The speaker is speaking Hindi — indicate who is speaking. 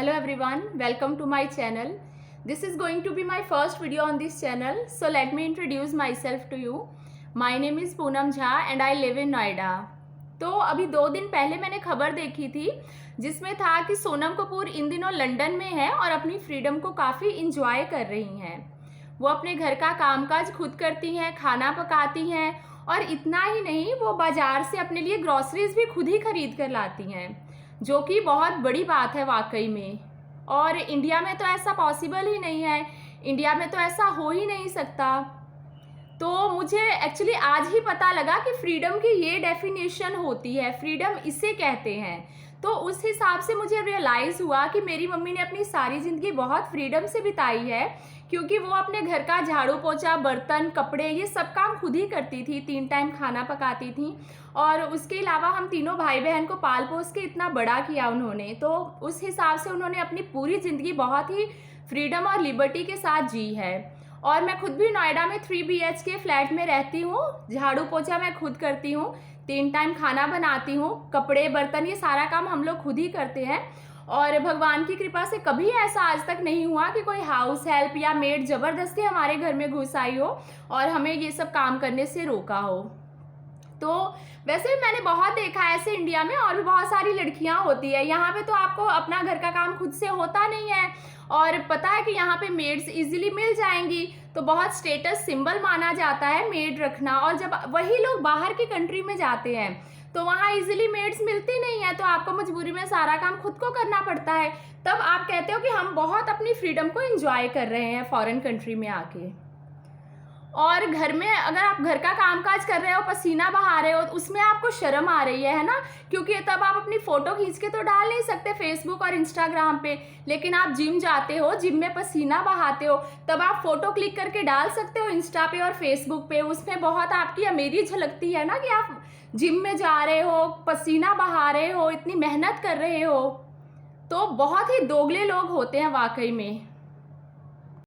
Speaker 1: Hello everyone, welcome to my channel. This is going to be my first video on this channel, so let me introduce myself to you. My name is Poonam Jha and I live in Noida. तो अभी 2 दिन पहले मैंने खबर देखी थी जिसमें था कि सोनम कपूर इन दिनों लंदन में है और अपनी फ्रीडम को काफ़ी इंजॉय कर रही हैं। वो अपने घर का कामकाज खुद करती हैं, खाना पकाती हैं और इतना ही नहीं, वो बाज़ार से अपने लिए ग्रॉसरीज भी खुद ही खरीद कर लाती हैं, जो कि बहुत बड़ी बात है वाकई में। और इंडिया में तो ऐसा पॉसिबल ही नहीं है, इंडिया में तो ऐसा हो ही नहीं सकता। तो मुझे एक्चुअली आज ही पता लगा कि फ्रीडम की ये डेफिनेशन होती है, फ्रीडम इसे कहते हैं। तो उस हिसाब से मुझे रियलाइज़ हुआ कि मेरी मम्मी ने अपनी सारी ज़िंदगी बहुत फ्रीडम से बिताई है, क्योंकि वो अपने घर का झाड़ू पोछा, बर्तन, कपड़े, ये सब काम खुद ही करती थी, 3 टाइम खाना पकाती थी और उसके अलावा हम तीनों भाई बहन को पाल पोस के इतना बड़ा किया उन्होंने। तो उस हिसाब से उन्होंने अपनी पूरी ज़िंदगी बहुत ही फ्रीडम और लिबर्टी के साथ जी है। और मैं खुद भी नोएडा में 3 BHK फ्लैट में रहती हूँ, झाड़ू पोछा मैं खुद करती हूँ, 3 टाइम खाना बनाती हूँ, कपड़े बर्तन ये सारा काम हम लोग खुद ही करते हैं। और भगवान की कृपा से कभी ऐसा आज तक नहीं हुआ कि कोई हाउस हेल्प या मेड ज़बरदस्ती हमारे घर में घुस आई हो और हमें ये सब काम करने से रोका हो। तो वैसे मैंने बहुत देखा है ऐसे इंडिया में, और भी बहुत सारी लड़कियां होती है। यहाँ पे तो आपको अपना घर का काम खुद से होता नहीं है और पता है कि यहाँ पे मेड्स इजीली मिल जाएंगी, तो बहुत स्टेटस सिंबल माना जाता है मेड रखना। और जब वही लोग बाहर की कंट्री में जाते हैं तो वहाँ इजीली मेड्स मिलती नहीं है, तो आपको मजबूरी में सारा काम खुद को करना पड़ता है। तब आप कहते हो कि हम बहुत अपनी फ्रीडम को एंजॉय कर रहे हैं फॉरेन कंट्री में आके। और घर में अगर आप घर का कामकाज कर रहे हो, पसीना बहा रहे हो, तो उसमें आपको शर्म आ रही है ना, क्योंकि तब आप अपनी फ़ोटो खींच के तो डाल नहीं सकते फेसबुक और इंस्टाग्राम पे। लेकिन आप जिम जाते हो, जिम में पसीना बहाते हो, तब आप फ़ोटो क्लिक करके डाल सकते हो इंस्टा पे और फेसबुक पे। उसमें बहुत आपकी अमीरी झलकती है ना कि आप जिम में जा रहे हो, पसीना बहा रहे हो, इतनी मेहनत कर रहे हो। तो बहुत ही दोगले लोग होते हैं वाकई में।